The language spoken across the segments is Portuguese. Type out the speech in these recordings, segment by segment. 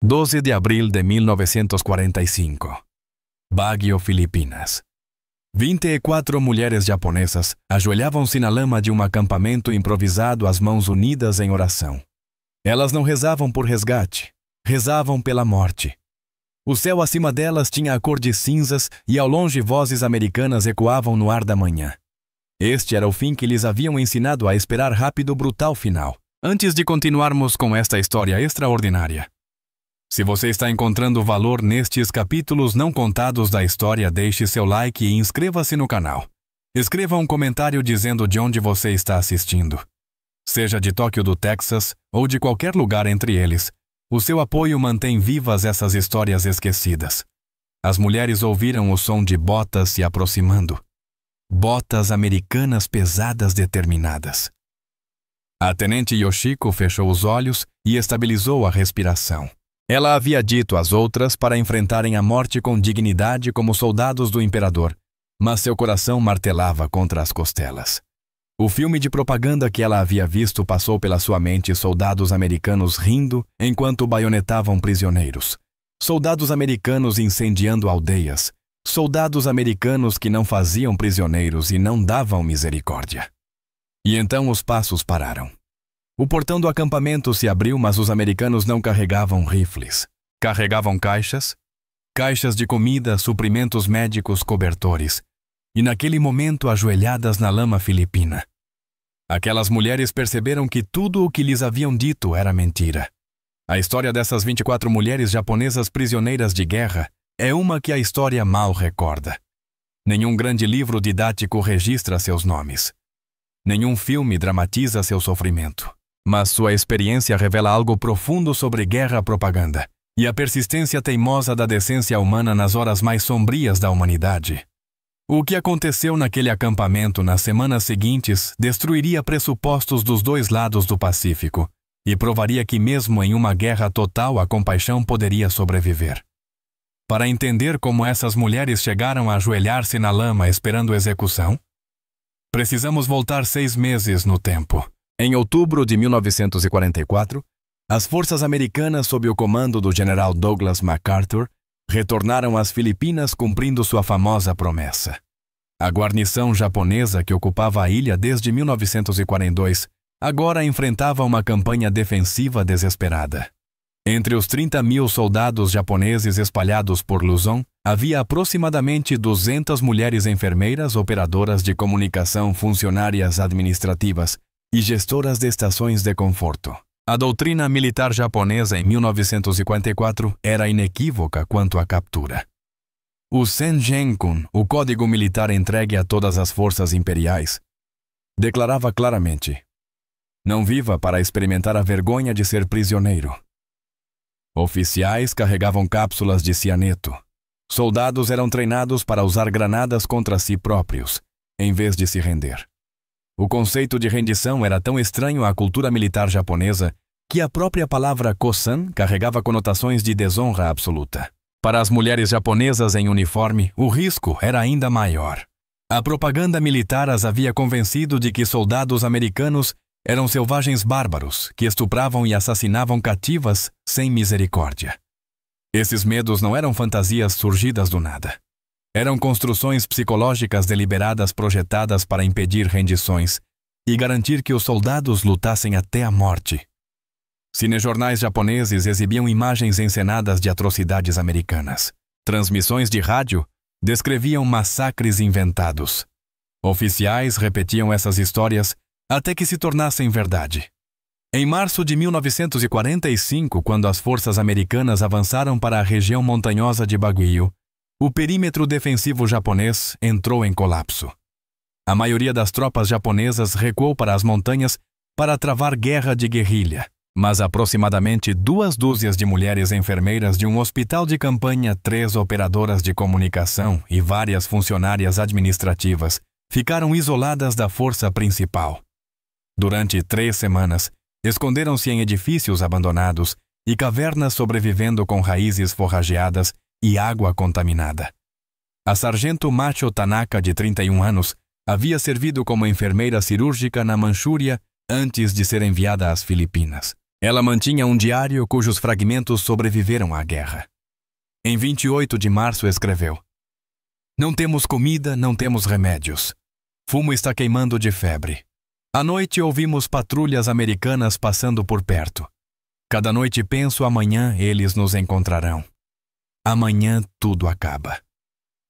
12 de abril de 1945. Baguio, Filipinas. 24 mulheres japonesas ajoelhavam-se na lama de um acampamento improvisado, as mãos unidas em oração. Elas não rezavam por resgate, rezavam pela morte. O céu acima delas tinha a cor de cinzas e ao longe vozes americanas ecoavam no ar da manhã. Este era o fim que lhes haviam ensinado a esperar rápido, brutal final. Antes de continuarmos com esta história extraordinária, se você está encontrando valor nestes capítulos não contados da história, deixe seu like e inscreva-se no canal. Escreva um comentário dizendo de onde você está assistindo. Seja de Tóquio, do Texas ou de qualquer lugar entre eles, o seu apoio mantém vivas essas histórias esquecidas. As mulheres ouviram o som de botas se aproximando. Botas americanas pesadas, determinadas. A tenente Yoshiko fechou os olhos e estabilizou a respiração. Ela havia dito às outras para enfrentarem a morte com dignidade como soldados do imperador, mas seu coração martelava contra as costelas. O filme de propaganda que ela havia visto passou pela sua mente: soldados americanos rindo enquanto baionetavam prisioneiros. Soldados americanos incendiando aldeias. Soldados americanos que não faziam prisioneiros e não davam misericórdia. E então os passos pararam. O portão do acampamento se abriu, mas os americanos não carregavam rifles. Carregavam caixas de comida, suprimentos médicos, cobertores. E naquele momento, ajoelhadas na lama filipina, aquelas mulheres perceberam que tudo o que lhes haviam dito era mentira. A história dessas 24 mulheres japonesas prisioneiras de guerra é uma que a história mal recorda. Nenhum grande livro didático registra seus nomes. Nenhum filme dramatiza seu sofrimento. Mas sua experiência revela algo profundo sobre guerra-propaganda e a persistência teimosa da decência humana nas horas mais sombrias da humanidade. O que aconteceu naquele acampamento nas semanas seguintes destruiria pressupostos dos dois lados do Pacífico e provaria que mesmo em uma guerra total a compaixão poderia sobreviver. Para entender como essas mulheres chegaram a ajoelhar-se na lama esperando execução, precisamos voltar 6 meses no tempo. Em outubro de 1944, as forças americanas sob o comando do general Douglas MacArthur retornaram às Filipinas cumprindo sua famosa promessa. A guarnição japonesa que ocupava a ilha desde 1942 agora enfrentava uma campanha defensiva desesperada. Entre os 30.000 soldados japoneses espalhados por Luzon, havia aproximadamente 200 mulheres enfermeiras, operadoras de comunicação, funcionárias administrativas e gestoras de estações de conforto. A doutrina militar japonesa em 1954 era inequívoca quanto à captura. O Senjenkun, o código militar entregue a todas as forças imperiais, declarava claramente: não viva para experimentar a vergonha de ser prisioneiro. Oficiais carregavam cápsulas de cianeto. Soldados eram treinados para usar granadas contra si próprios, em vez de se render. O conceito de rendição era tão estranho à cultura militar japonesa que a própria palavra kosan carregava conotações de desonra absoluta. Para as mulheres japonesas em uniforme, o risco era ainda maior. A propaganda militar as havia convencido de que soldados americanos eram selvagens bárbaros que estupravam e assassinavam cativas sem misericórdia. Esses medos não eram fantasias surgidas do nada. Eram construções psicológicas deliberadas projetadas para impedir rendições e garantir que os soldados lutassem até a morte. Cinejornais japoneses exibiam imagens encenadas de atrocidades americanas. Transmissões de rádio descreviam massacres inventados. Oficiais repetiam essas histórias até que se tornassem verdade. Em março de 1945, quando as forças americanas avançaram para a região montanhosa de Baguio, o perímetro defensivo japonês entrou em colapso. A maioria das tropas japonesas recuou para as montanhas para travar guerra de guerrilha, mas aproximadamente 2 dúzias de mulheres enfermeiras de um hospital de campanha, 3 operadoras de comunicação e várias funcionárias administrativas ficaram isoladas da força principal. Durante 3 semanas, esconderam-se em edifícios abandonados e cavernas, sobrevivendo com raízes forrageadas e água contaminada. A sargento Macho Tanaka, de 31 anos, havia servido como enfermeira cirúrgica na Manchúria antes de ser enviada às Filipinas. Ela mantinha um diário cujos fragmentos sobreviveram à guerra. Em 28 de março escreveu: "Não temos comida, não temos remédios. Fumo está queimando de febre. À noite ouvimos patrulhas americanas passando por perto. Cada noite penso, amanhã eles nos encontrarão. Amanhã tudo acaba."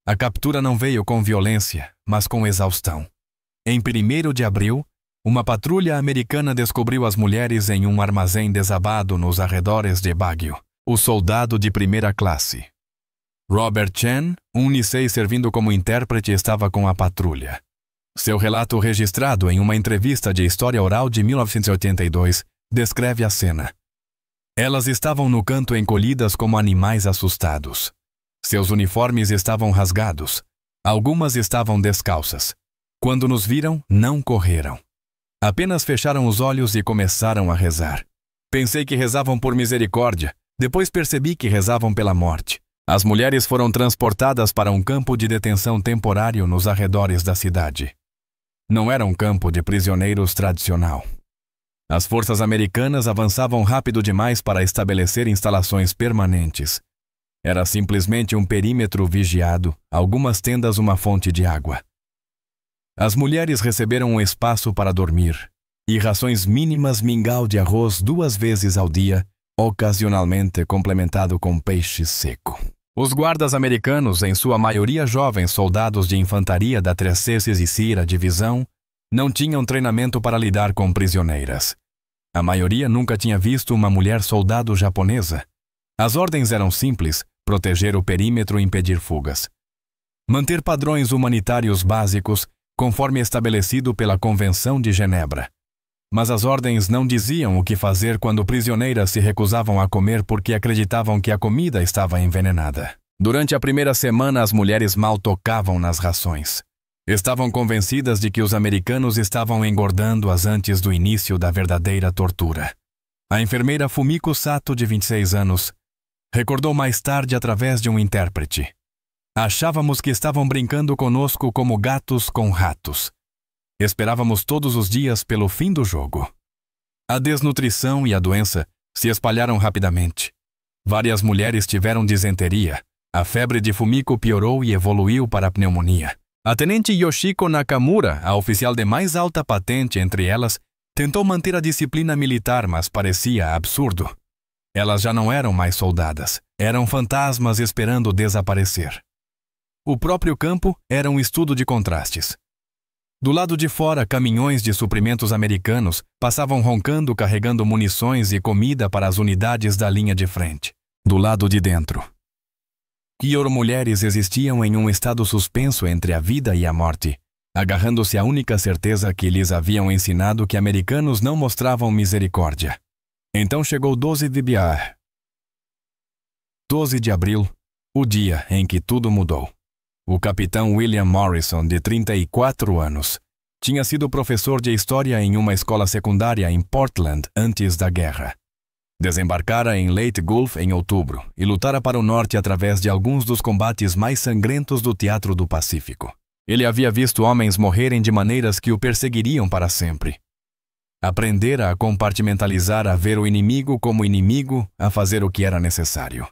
A captura não veio com violência, mas com exaustão. Em 1º de abril, uma patrulha americana descobriu as mulheres em um armazém desabado nos arredores de Baguio. O soldado de primeira classe, Robert Chen, um Nisei servindo como intérprete, estava com a patrulha. Seu relato, registrado em uma entrevista de história oral de 1982, descreve a cena. Elas estavam no canto encolhidas como animais assustados. Seus uniformes estavam rasgados. Algumas estavam descalças. Quando nos viram, não correram. Apenas fecharam os olhos e começaram a rezar. Pensei que rezavam por misericórdia. Depois percebi que rezavam pela morte. As mulheres foram transportadas para um campo de detenção temporário nos arredores da cidade. Não era um campo de prisioneiros tradicional. As forças americanas avançavam rápido demais para estabelecer instalações permanentes. Era simplesmente um perímetro vigiado, algumas tendas, uma fonte de água. As mulheres receberam um espaço para dormir e rações mínimas, mingau de arroz 2 vezes ao dia, ocasionalmente complementado com peixe seco. Os guardas americanos, em sua maioria jovens soldados de infantaria da 360ª Divisão, não tinham treinamento para lidar com prisioneiras. A maioria nunca tinha visto uma mulher soldado japonesa. As ordens eram simples: proteger o perímetro e impedir fugas. Manter padrões humanitários básicos, conforme estabelecido pela Convenção de Genebra. Mas as ordens não diziam o que fazer quando prisioneiras se recusavam a comer porque acreditavam que a comida estava envenenada. Durante a primeira semana, as mulheres mal tocavam nas rações. Estavam convencidas de que os americanos estavam engordando-as antes do início da verdadeira tortura. A enfermeira Fumiko Sato, de 26 anos, recordou mais tarde através de um intérprete: "Achávamos que estavam brincando conosco como gatos com ratos. Esperávamos todos os dias pelo fim do jogo." A desnutrição e a doença se espalharam rapidamente. Várias mulheres tiveram disenteria. A febre de Fumiko piorou e evoluiu para a pneumonia. A tenente Yoshiko Nakamura, a oficial de mais alta patente entre elas, tentou manter a disciplina militar, mas parecia absurdo. Elas já não eram mais soldadas, eram fantasmas esperando desaparecer. O próprio campo era um estudo de contrastes. Do lado de fora, caminhões de suprimentos americanos passavam roncando, carregando munições e comida para as unidades da linha de frente. Do lado de dentro, mulheres existiam em um estado suspenso entre a vida e a morte, agarrando-se à única certeza que lhes haviam ensinado que americanos não mostravam misericórdia. Então chegou 12 de abril, o dia em que tudo mudou. O capitão William Morrison, de 34 anos, tinha sido professor de história em uma escola secundária em Portland antes da guerra. Desembarcara em Leyte Gulf em outubro e lutara para o norte através de alguns dos combates mais sangrentos do Teatro do Pacífico. Ele havia visto homens morrerem de maneiras que o perseguiriam para sempre. Aprendera a compartimentalizar, a ver o inimigo como inimigo, a fazer o que era necessário.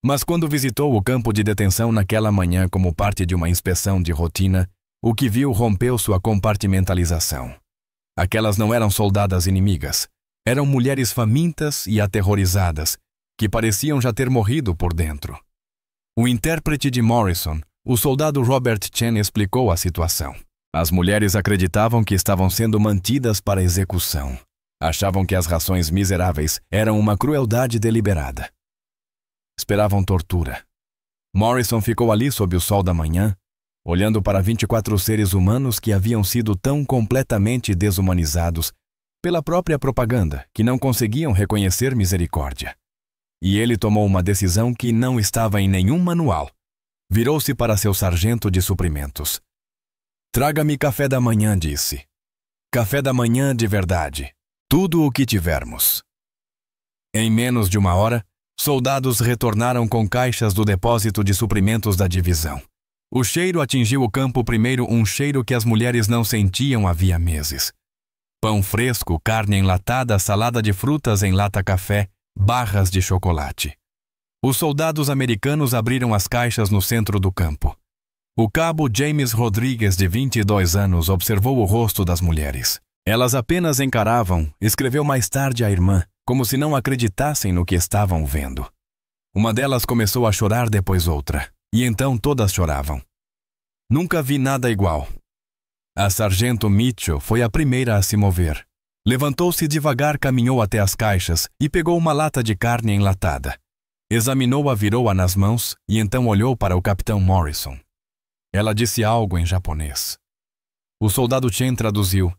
Mas quando visitou o campo de detenção naquela manhã como parte de uma inspeção de rotina, o que viu rompeu sua compartimentalização. Aquelas não eram soldadas inimigas. Eram mulheres famintas e aterrorizadas, que pareciam já ter morrido por dentro. O intérprete de Morrison, o soldado Robert Chen, explicou a situação. As mulheres acreditavam que estavam sendo mantidas para execução. Achavam que as rações miseráveis eram uma crueldade deliberada. Esperavam tortura. Morrison ficou ali sob o sol da manhã, olhando para 24 seres humanos que haviam sido tão completamente desumanizados pela própria propaganda que não conseguiam reconhecer misericórdia. E ele tomou uma decisão que não estava em nenhum manual. Virou-se para seu sargento de suprimentos. "Traga-me café da manhã", disse. "Café da manhã de verdade. Tudo o que tivermos." Em menos de 1 hora, soldados retornaram com caixas do depósito de suprimentos da divisão. O cheiro atingiu o campo primeiro, um cheiro que as mulheres não sentiam havia meses. Pão fresco, carne enlatada, salada de frutas em lata-café, barras de chocolate. Os soldados americanos abriram as caixas no centro do campo. O cabo James Rodrigues, de 22 anos, observou o rosto das mulheres. Elas apenas encaravam, escreveu mais tarde a irmã, como se não acreditassem no que estavam vendo. Uma delas começou a chorar, depois outra, e então todas choravam. Nunca vi nada igual. A sargento Mitchell foi a primeira a se mover. Levantou-se devagar, caminhou até as caixas e pegou uma lata de carne enlatada. Examinou-a, virou-a nas mãos e então olhou para o capitão Morrison. Ela disse algo em japonês. O soldado Chen traduziu.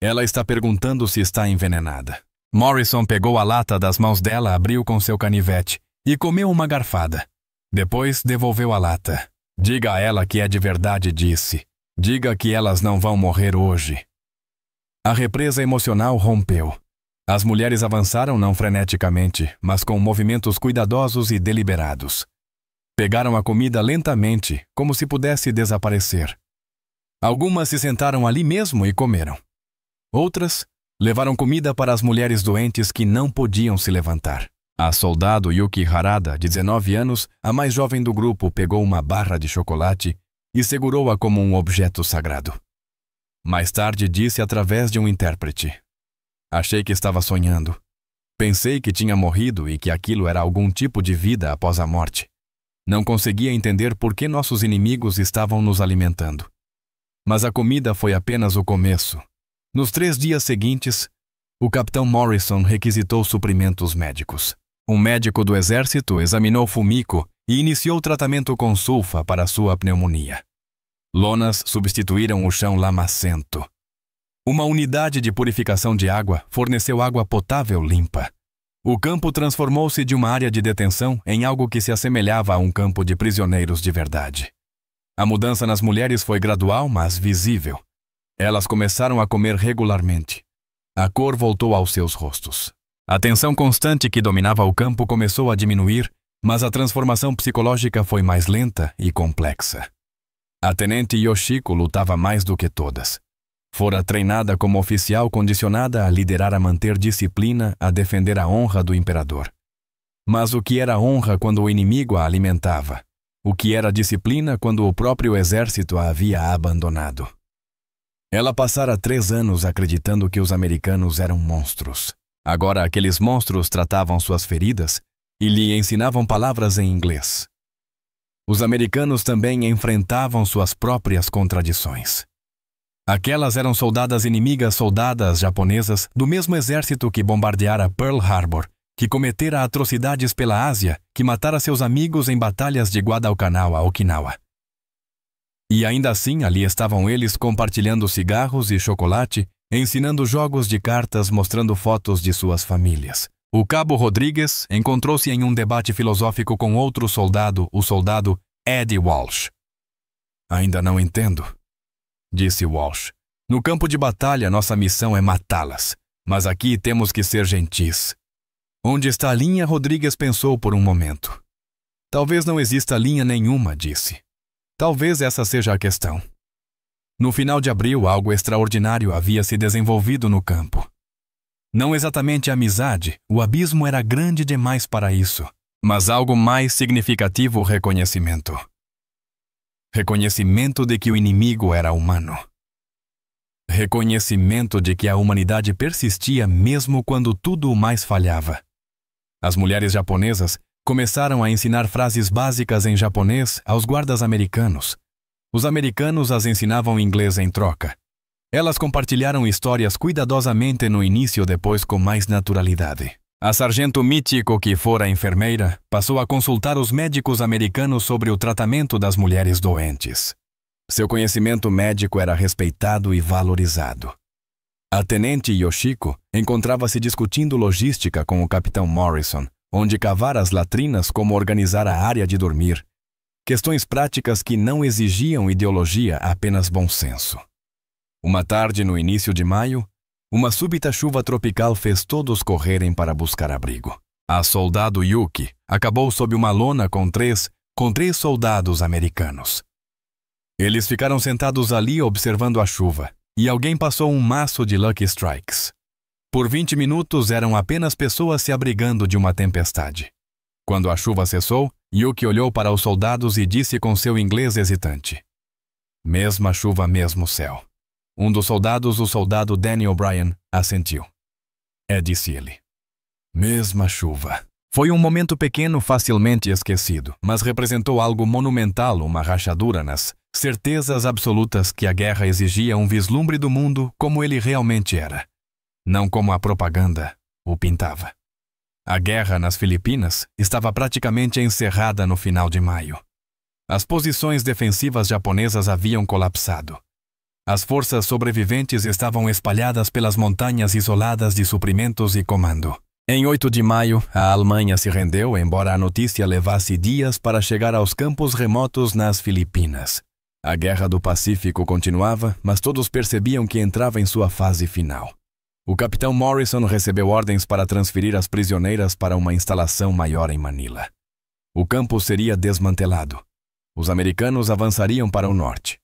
Ela está perguntando se está envenenada. Morrison pegou a lata das mãos dela, abriu com seu canivete e comeu uma garfada. Depois devolveu a lata. Diga a ela que é de verdade, disse. Diga que elas não vão morrer hoje. A represa emocional rompeu. As mulheres avançaram não freneticamente, mas com movimentos cuidadosos e deliberados. Pegaram a comida lentamente, como se pudesse desaparecer. Algumas se sentaram ali mesmo e comeram. Outras levaram comida para as mulheres doentes que não podiam se levantar. A soldado Yuki Harada, de 19 anos, a mais jovem do grupo, pegou uma barra de chocolate e segurou-a como um objeto sagrado. Mais tarde disse através de um intérprete. Achei que estava sonhando. Pensei que tinha morrido e que aquilo era algum tipo de vida após a morte. Não conseguia entender por que nossos inimigos estavam nos alimentando. Mas a comida foi apenas o começo. Nos 3 dias seguintes, o capitão Morrison requisitou suprimentos médicos. Um médico do exército examinou Fumiko e iniciou o tratamento com sulfa para sua pneumonia. Lonas substituíram o chão lamacento. Uma unidade de purificação de água forneceu água potável limpa. O campo transformou-se de uma área de detenção em algo que se assemelhava a um campo de prisioneiros de verdade. A mudança nas mulheres foi gradual, mas visível. Elas começaram a comer regularmente. A cor voltou aos seus rostos. A tensão constante que dominava o campo começou a diminuir, mas a transformação psicológica foi mais lenta e complexa. A tenente Yoshiko lutava mais do que todas. Fora treinada como oficial, condicionada a liderar, a manter disciplina, a defender a honra do imperador. Mas o que era honra quando o inimigo a alimentava? O que era disciplina quando o próprio exército a havia abandonado? Ela passara 3 anos acreditando que os americanos eram monstros. Agora aqueles monstros tratavam suas feridas e lhe ensinavam palavras em inglês. Os americanos também enfrentavam suas próprias contradições. Aquelas eram soldadas inimigas, soldadas japonesas do mesmo exército que bombardeara Pearl Harbor, que cometera atrocidades pela Ásia, que matara seus amigos em batalhas de Guadalcanal a Okinawa. E ainda assim ali estavam eles compartilhando cigarros e chocolate, ensinando jogos de cartas, mostrando fotos de suas famílias. O cabo Rodrigues encontrou-se em um debate filosófico com outro soldado, o soldado Eddie Walsh. Ainda não entendo, disse Walsh. No campo de batalha, nossa missão é matá-las, mas aqui temos que ser gentis. Onde está a linha? Rodrigues pensou por um momento. Talvez não exista linha nenhuma, disse. Talvez essa seja a questão. No final de abril, algo extraordinário havia se desenvolvido no campo. Não exatamente amizade, o abismo era grande demais para isso, mas algo mais significativo: reconhecimento. Reconhecimento de que o inimigo era humano. Reconhecimento de que a humanidade persistia mesmo quando tudo o mais falhava. As mulheres japonesas começaram a ensinar frases básicas em japonês aos guardas americanos. Os americanos as ensinavam inglês em troca. Elas compartilharam histórias cuidadosamente no início, depois com mais naturalidade. A sargento Michiko, que fora enfermeira, passou a consultar os médicos americanos sobre o tratamento das mulheres doentes. Seu conhecimento médico era respeitado e valorizado. A tenente Yoshiko encontrava-se discutindo logística com o capitão Morrison, onde cavar as latrinas, como organizar a área de dormir. Questões práticas que não exigiam ideologia, apenas bom senso. Uma tarde no início de maio, uma súbita chuva tropical fez todos correrem para buscar abrigo. A soldado Yuki acabou sob uma lona com três soldados americanos. Eles ficaram sentados ali observando a chuva. e alguém passou um maço de Lucky Strikes. Por 20 minutos eram apenas pessoas se abrigando de uma tempestade. Quando a chuva cessou, Yuki olhou para os soldados e disse com seu inglês hesitante: "Mesma chuva, mesmo céu." Um dos soldados, o soldado Danny O'Brien, assentiu. Disse ele. Mesma chuva. Foi um momento pequeno facilmente esquecido, mas representou algo monumental, uma rachadura nas certezas absolutas que a guerra exigia um vislumbre do mundo como ele realmente era, não como a propaganda o pintava. A guerra nas Filipinas estava praticamente encerrada no final de maio. As posições defensivas japonesas haviam colapsado. As forças sobreviventes estavam espalhadas pelas montanhas isoladas de suprimentos e comando. Em 8 de maio, a Alemanha se rendeu, embora a notícia levasse dias para chegar aos campos remotos nas Filipinas. A Guerra do Pacífico continuava, mas todos percebiam que entrava em sua fase final. O capitão Morrison recebeu ordens para transferir as prisioneiras para uma instalação maior em Manila. O campo seria desmantelado. Os americanos avançariam para o norte.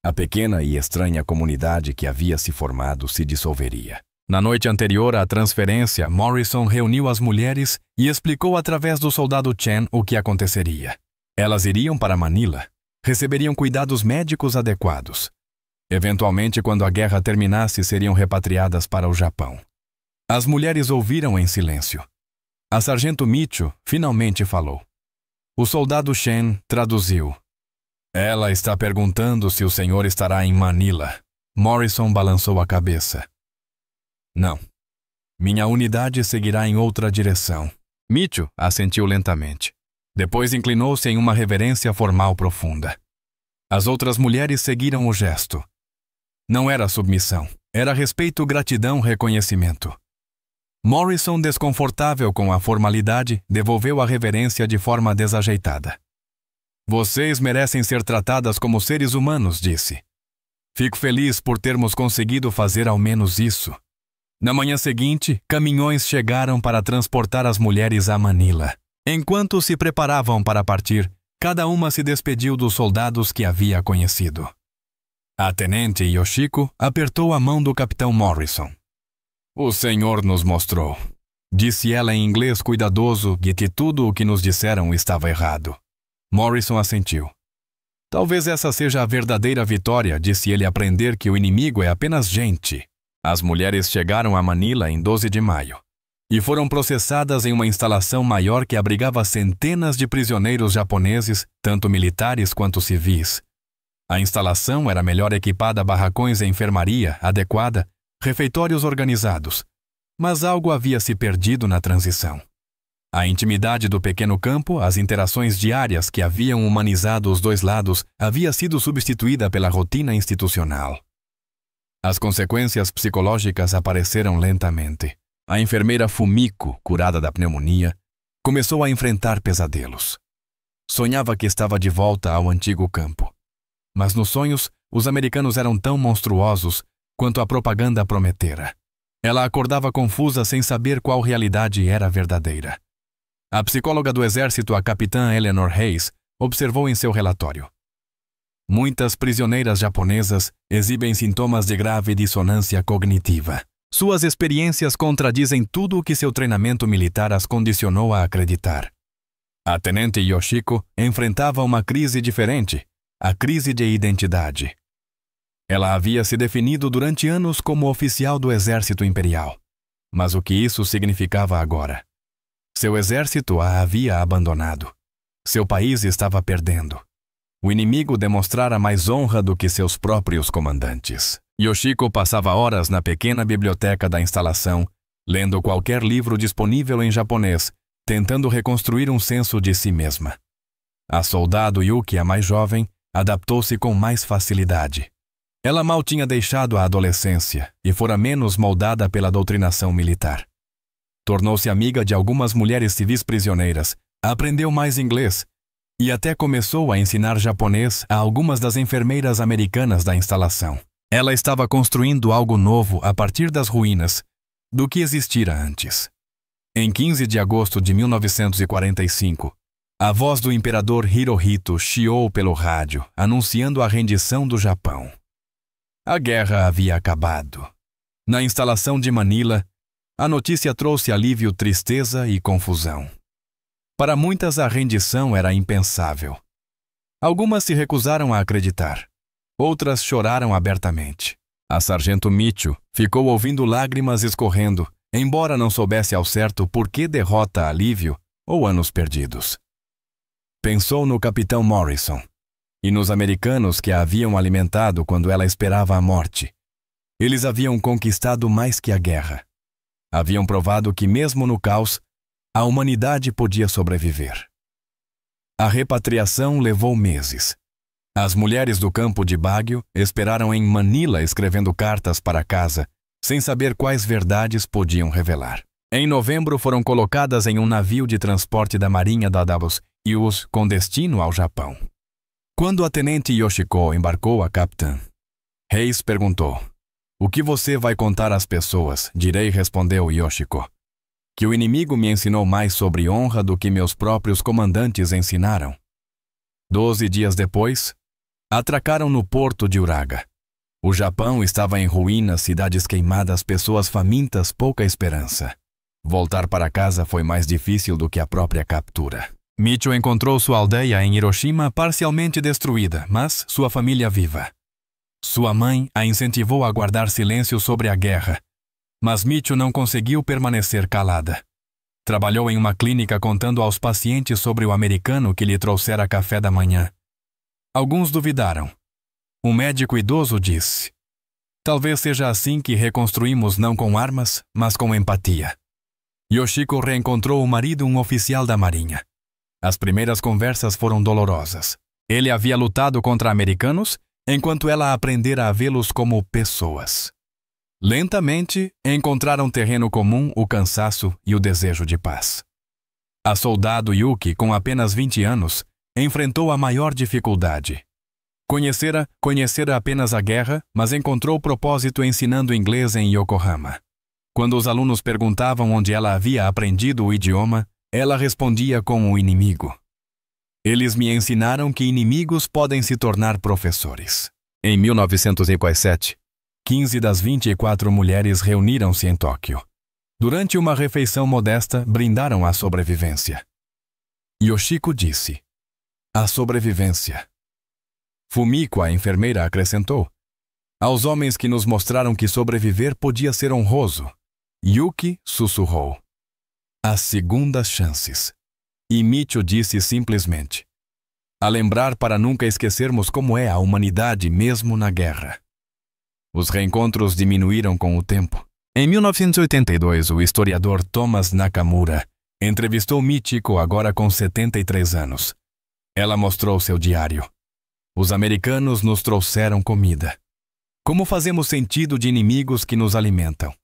A pequena e estranha comunidade que havia se formado se dissolveria. Na noite anterior à transferência, Morrison reuniu as mulheres e explicou através do soldado Chen o que aconteceria. Elas iriam para Manila, receberiam cuidados médicos adequados. Eventualmente, quando a guerra terminasse, seriam repatriadas para o Japão. As mulheres ouviram em silêncio. A sargento Micho finalmente falou. O soldado Chen traduziu. Ela está perguntando se o senhor estará em Manila. Morrison balançou a cabeça. Não. Minha unidade seguirá em outra direção. Micho assentiu lentamente. Depois inclinou-se em uma reverência formal profunda. As outras mulheres seguiram o gesto. Não era submissão. Era respeito, gratidão, reconhecimento. Morrison, desconfortável com a formalidade, devolveu a reverência de forma desajeitada. Vocês merecem ser tratadas como seres humanos, disse. Fico feliz por termos conseguido fazer ao menos isso. Na manhã seguinte, caminhões chegaram para transportar as mulheres a Manila. Enquanto se preparavam para partir, cada uma se despediu dos soldados que havia conhecido. A tenente Yoshiko apertou a mão do capitão Morrison. O senhor nos mostrou, disse ela em inglês cuidadoso, que tudo o que nos disseram estava errado. Morrison assentiu. Talvez essa seja a verdadeira vitória, disse ele, aprender que o inimigo é apenas gente. As mulheres chegaram a Manila em 12 de maio e foram processadas em uma instalação maior que abrigava centenas de prisioneiros japoneses, tanto militares quanto civis. A instalação era melhor equipada, barracões e enfermaria adequada, refeitórios organizados, mas algo havia se perdido na transição. A intimidade do pequeno campo, as interações diárias que haviam humanizado os dois lados, havia sido substituída pela rotina institucional. As consequências psicológicas apareceram lentamente. A enfermeira Fumiko, curada da pneumonia, começou a enfrentar pesadelos. Sonhava que estava de volta ao antigo campo. Mas nos sonhos, os americanos eram tão monstruosos quanto a propaganda prometera. Ela acordava confusa sem saber qual realidade era verdadeira. A psicóloga do exército, a capitã Eleanor Hayes, observou em seu relatório. Muitas prisioneiras japonesas exibem sintomas de grave dissonância cognitiva. Suas experiências contradizem tudo o que seu treinamento militar as condicionou a acreditar. A tenente Yoshiko enfrentava uma crise diferente, a crise de identidade. Ela havia se definido durante anos como oficial do exército imperial. Mas o que isso significava agora? Seu exército a havia abandonado. Seu país estava perdendo. O inimigo demonstrara mais honra do que seus próprios comandantes. Yoshiko passava horas na pequena biblioteca da instalação, lendo qualquer livro disponível em japonês, tentando reconstruir um senso de si mesma. A soldado Yuki, a mais jovem, adaptou-se com mais facilidade. Ela mal tinha deixado a adolescência e fora menos moldada pela doutrinação militar. Tornou-se amiga de algumas mulheres civis prisioneiras, aprendeu mais inglês e até começou a ensinar japonês a algumas das enfermeiras americanas da instalação. Ela estava construindo algo novo a partir das ruínas do que existira antes. Em 15 de agosto de 1945, a voz do imperador Hirohito chiou pelo rádio, anunciando a rendição do Japão. A guerra havia acabado. Na instalação de Manila, a notícia trouxe alívio, tristeza e confusão. Para muitas, a rendição era impensável. Algumas se recusaram a acreditar. Outras choraram abertamente. A sargento Micho ficou ouvindo lágrimas escorrendo, embora não soubesse ao certo por que derrota, alívio ou anos perdidos. Pensou no capitão Morrison e nos americanos que a haviam alimentado quando ela esperava a morte. Eles haviam conquistado mais que a guerra. Haviam provado que, mesmo no caos, a humanidade podia sobreviver. A repatriação levou meses. As mulheres do campo de Baguio esperaram em Manila escrevendo cartas para casa, sem saber quais verdades podiam revelar. Em novembro foram colocadas em um navio de transporte da Marinha da US com destino ao Japão. Quando a tenente Yoshiko embarcou a capitã, Reis perguntou: "O que você vai contar às pessoas?" Direi, respondeu Yoshiko, "que o inimigo me ensinou mais sobre honra do que meus próprios comandantes ensinaram." 12 dias depois, atracaram no porto de Uraga. O Japão estava em ruínas, cidades queimadas, pessoas famintas, pouca esperança. Voltar para casa foi mais difícil do que a própria captura. Micho encontrou sua aldeia em Hiroshima parcialmente destruída, mas sua família viva. Sua mãe a incentivou a guardar silêncio sobre a guerra, mas Micho não conseguiu permanecer calada. Trabalhou em uma clínica contando aos pacientes sobre o americano que lhe trouxera café da manhã. Alguns duvidaram. Um médico idoso disse: "Talvez seja assim que reconstruímos não com armas, mas com empatia." Yoshiko reencontrou o marido, um oficial da Marinha. As primeiras conversas foram dolorosas. Ele havia lutado contra americanos, enquanto ela aprendera a vê-los como pessoas. Lentamente, encontraram terreno comum, o cansaço e o desejo de paz. A soldado Yuki, com apenas 20 anos, enfrentou a maior dificuldade. Conhecera apenas a guerra, mas encontrou propósito ensinando inglês em Yokohama. Quando os alunos perguntavam onde ela havia aprendido o idioma, ela respondia com o inimigo. "Eles me ensinaram que inimigos podem se tornar professores." Em 1947, 15 das 24 mulheres reuniram-se em Tóquio. Durante uma refeição modesta, brindaram à sobrevivência. Yoshiko disse: "A sobrevivência." Fumiko, a enfermeira, acrescentou: "Aos homens que nos mostraram que sobreviver podia ser honroso." Yuki sussurrou: "As segundas chances." E Micho disse simplesmente: "A lembrar para nunca esquecermos como é a humanidade mesmo na guerra." Os reencontros diminuíram com o tempo. Em 1982, o historiador Thomas Nakamura entrevistou Michiko, agora com 73 anos. Ela mostrou seu diário. "Os americanos nos trouxeram comida. Como fazemos sentido de inimigos que nos alimentam?"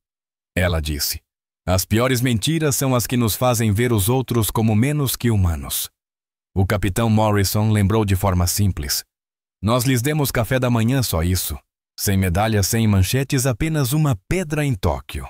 Ela disse: "As piores mentiras são as que nos fazem ver os outros como menos que humanos." O capitão Morrison lembrou de forma simples: "Nós lhes demos café da manhã, só isso. Sem medalhas, sem manchetes, apenas uma pedra em Tóquio."